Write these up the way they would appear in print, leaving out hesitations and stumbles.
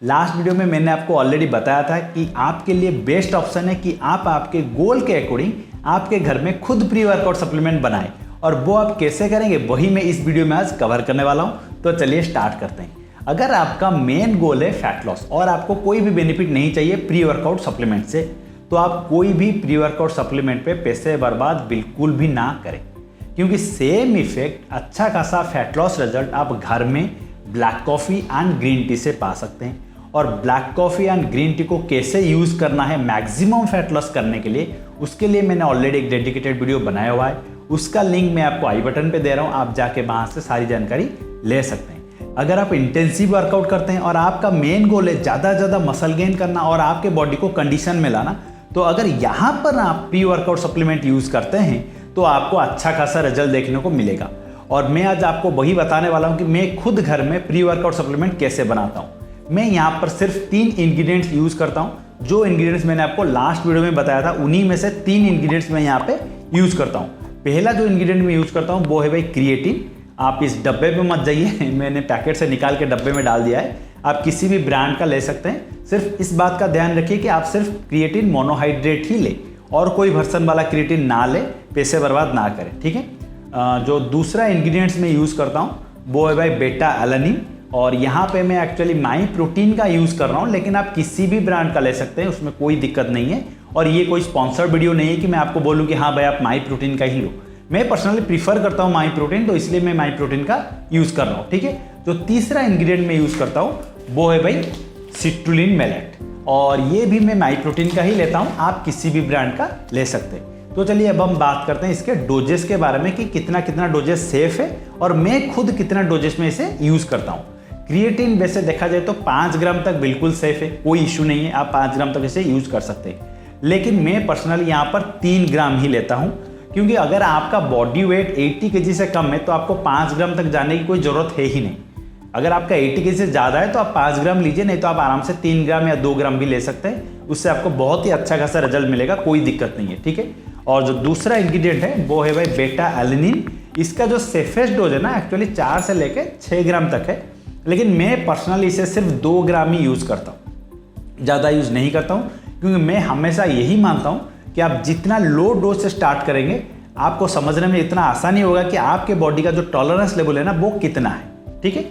Last video में मैंने आपको ऑलरेडी बताया था कि आपके लिए बेस्ट ऑप्शन है कि आप आपके गोल के अकॉर्डिंग आपके घर में खुद प्री वर्कआउट सप्लीमेंट बनाएं, और वो आप कैसे करेंगे वही मैं इस वीडियो में आज कवर करने वाला हूं। तो चलिए स्टार्ट करते हैं। अगर आपका मेन गोल है फैट लॉस और आपको कोई भी बेनिफिट नहीं चाहिए प्री वर्कआउट सप्लीमेंट से, तो आप कोई भी प्री वर्कआउट सप्लीमेंट पे पैसे बर्बाद बिल्कुल भी ना करें, क्योंकि सेम इफेक्ट अच्छा खासा फैट लॉस रिजल्ट आप घर में black coffee and green tea से पा सकते हैं। और black coffee and green tea को कैसे यूज़ करना है मैक्सिमम फैट लॉस करने के लिए, उसके लिए मैंने ऑलरेडी एक डेडिकेटेड वीडियो बनाया हुआ है। उसका लिंक मैं आपको आई बटन पे दे रहा हूँ, आप जाके वहाँ से सारी जानकारी ले सकते हैं। अगर आप इंटेंसिव वर्कआउट करते हैं और आपका मेन गोल है ज़्यादा से ज़्यादा मसल गेन करना और आपके बॉडी को कंडीशन में लाना, तो अगर यहाँ पर आप प्री वर्कआउट सप्लीमेंट यूज़ करते हैं तो आपको अच्छा खासा रिजल्ट देखने को मिलेगा। और मैं आज आपको वही बताने वाला हूँ कि मैं खुद घर में प्री वर्कआउट सप्लीमेंट कैसे बनाता हूँ। मैं यहाँ पर सिर्फ 3 इंग्रेडिएंट्स यूज़ करता हूँ। जो इंग्रेडिएंट्स मैंने आपको लास्ट वीडियो में बताया था, उन्हीं में से 3 इंग्रेडिएंट्स मैं यहाँ पे यूज़ करता हूँ। पहला जो इंग्रेडिएंट मैं यूज़ करता हूँ वो है भाई क्रिएटिन। आप इस डब्बे पे मत जाइए, मैंने पैकेट से निकाल के डब्बे में डाल दिया है। आप किसी भी ब्रांड का ले सकते हैं। सिर्फ इस बात का ध्यान रखिए कि आप सिर्फ क्रिएटिन मोनोहाइड्रेट ही ले और कोई वर्सन वाला क्रिएटिन ना ले, पैसे बर्बाद ना करें, ठीक है। जो दूसरा इंग्रेडिएंट्स मैं यूज़ करता हूँ वो है भाई बेटा एलानिन, और यहाँ पे मैं एक्चुअली माई प्रोटीन का यूज़ कर रहा हूँ, लेकिन आप किसी भी ब्रांड का ले सकते हैं, उसमें कोई दिक्कत नहीं है। और ये कोई स्पॉन्सर्ड वीडियो नहीं है कि मैं आपको बोलूँ कि हाँ भाई आप माई प्रोटीन का ही लो। मैं पर्सनली प्रीफर करता हूँ माई प्रोटीन, तो इसलिए मैं माई प्रोटीन का यूज़ कर रहा हूँ, ठीक है। जो तीसरा इंग्रेडिएंट मैं यूज़ करता हूँ वो है भाई सिट्रुलिन मैलेट, और ये भी मैं माई प्रोटीन का ही लेता हूँ, आप किसी भी ब्रांड का ले सकते हैं। तो चलिए अब हम बात करते हैं इसके डोजेस के बारे में कि कितना कितना डोजेस सेफ है और मैं खुद कितना डोजेस में इसे यूज़ करता हूँ। क्रिएटिन वैसे देखा जाए तो 5 ग्राम तक बिल्कुल सेफ है, कोई इशू नहीं है, आप 5 ग्राम तक इसे यूज़ कर सकते हैं। लेकिन मैं पर्सनली यहाँ पर 3 ग्राम ही लेता हूँ, क्योंकि अगर आपका बॉडी वेट 80 kg से कम है तो आपको 5 ग्राम तक जाने की कोई ज़रूरत है ही नहीं। अगर आपका 80 kg से ज़्यादा है तो आप 5 ग्राम लीजिए, नहीं तो आप आराम से 3 ग्राम या 2 ग्राम भी ले सकते हैं। उससे आपको बहुत ही अच्छा खासा रिजल्ट मिलेगा, कोई दिक्कत नहीं है, ठीक है। और जो दूसरा इंग्रेडिएंट है वो है भाई बेटा एलानिन। इसका जो सेफेस्ट डोज है ना एक्चुअली 4 से लेके 6 ग्राम तक है, लेकिन मैं पर्सनली इसे सिर्फ 2 ग्राम ही यूज़ करता हूँ, ज़्यादा यूज़ नहीं करता हूँ, क्योंकि मैं हमेशा यही मानता हूँ कि आप जितना लो डोज से स्टार्ट करेंगे आपको समझने में इतना आसानी होगा कि आपके बॉडी का जो टॉलरेंस लेवल है ना वो कितना है, ठीक है।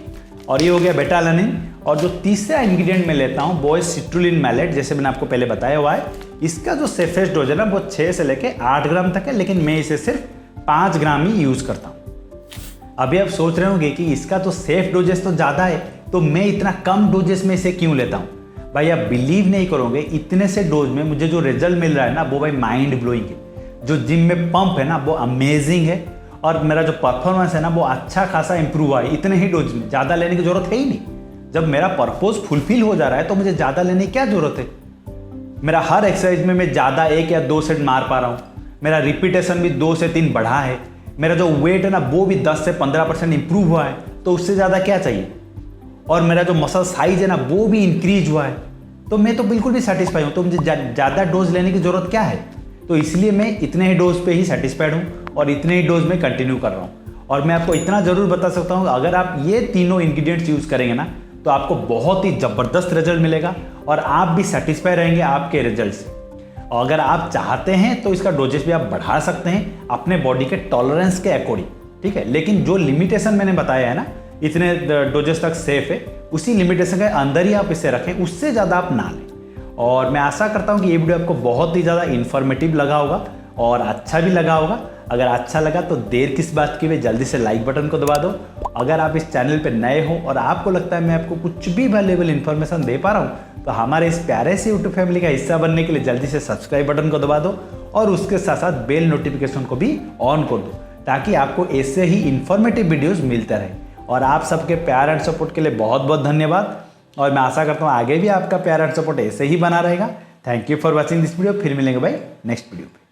और ये हो गया बेटा एलानिन। और जो तीसरा इंग्रेडिएंट मैं लेता हूँ वो है सिट्रुलिन मैलेट, जैसे मैंने आपको पहले बताया हुआ है। इसका जो सेफेस्ट डोज है ना वो 6 से लेके 8 ग्राम तक है, लेकिन मैं इसे सिर्फ 5 ग्राम ही यूज़ करता हूँ। अभी आप सोच रहे होंगे कि इसका तो सेफ डोजेस तो ज़्यादा है, तो मैं इतना कम डोजेस में इसे क्यों लेता हूँ। भाई आप बिलीव नहीं करोगे, इतने से डोज में मुझे जो रिजल्ट मिल रहा है ना वो भाई माइंड ब्लोइंग है। जो जिम में पंप है ना वो अमेजिंग है, और मेरा जो परफॉर्मेंस है ना वो अच्छा खासा इंप्रूव हुआ है इतने ही डोज में। ज़्यादा लेने की ज़रूरत है ही नहीं। जब मेरा पर्पस फुलफिल हो जा रहा है तो मुझे ज़्यादा लेने की क्या ज़रूरत है। मेरा हर एक्सरसाइज में मैं ज़्यादा 1 या 2 सेट मार पा रहा हूँ, मेरा रिपीटेशन भी 2 से 3 बढ़ा है, मेरा जो वेट है ना वो भी 10 से 15% इंप्रूव हुआ है, तो उससे ज़्यादा क्या चाहिए। और मेरा जो मसल साइज है ना वो भी इंक्रीज हुआ है, तो मैं तो बिल्कुल भी सेटिस्फाई हूँ। तो मुझे ज़्यादा डोज लेने की ज़रूरत क्या है। तो इसलिए मैं इतने ही डोज पे ही सेटिस्फाइड हूँ और इतने ही डोज में कंटिन्यू कर रहा हूँ। और मैं आपको इतना ज़रूर बता सकता हूँ, अगर आप ये तीनों इंग्रेडिएंट्स यूज़ करेंगे ना तो आपको बहुत ही ज़बरदस्त रिजल्ट मिलेगा और आप भी सेटिस्फाई रहेंगे आपके रिजल्ट से। और अगर आप चाहते हैं तो इसका डोजेस भी आप बढ़ा सकते हैं अपने बॉडी के टॉलरेंस के अकॉर्डिंग, ठीक है। लेकिन जो लिमिटेशन मैंने बताया है ना, इतने डोजेस तक सेफ है, उसी लिमिटेशन के अंदर ही आप इसे रखें, उससे ज़्यादा आप ना लें। और मैं आशा करता हूँ कि ये वीडियो आपको बहुत ही ज़्यादा इन्फॉर्मेटिव लगा होगा और अच्छा भी लगा होगा। अगर अच्छा लगा तो देर किस बात की, वे जल्दी से लाइक बटन को दबा दो। अगर आप इस चैनल पे नए हो और आपको लगता है मैं आपको कुछ भी वैल्यूएबल इन्फॉर्मेशन दे पा रहा हूँ, तो हमारे इस प्यारे से यूट्यूब फैमिली का हिस्सा बनने के लिए जल्दी से सब्सक्राइब बटन को दबा दो और उसके साथ साथ बेल नोटिफिकेशन को भी ऑन कर दो, ताकि आपको ऐसे ही इन्फॉर्मेटिव वीडियोज़ मिलते रहे। और आप सबके प्यार एंड सपोर्ट के लिए बहुत बहुत धन्यवाद, और मैं आशा करता हूँ आगे भी आपका प्यार एंड सपोर्ट ऐसे ही बना रहेगा। Thank you for watching this video. फिर मिलेंगे भाई नेक्स्ट वीडियो पे।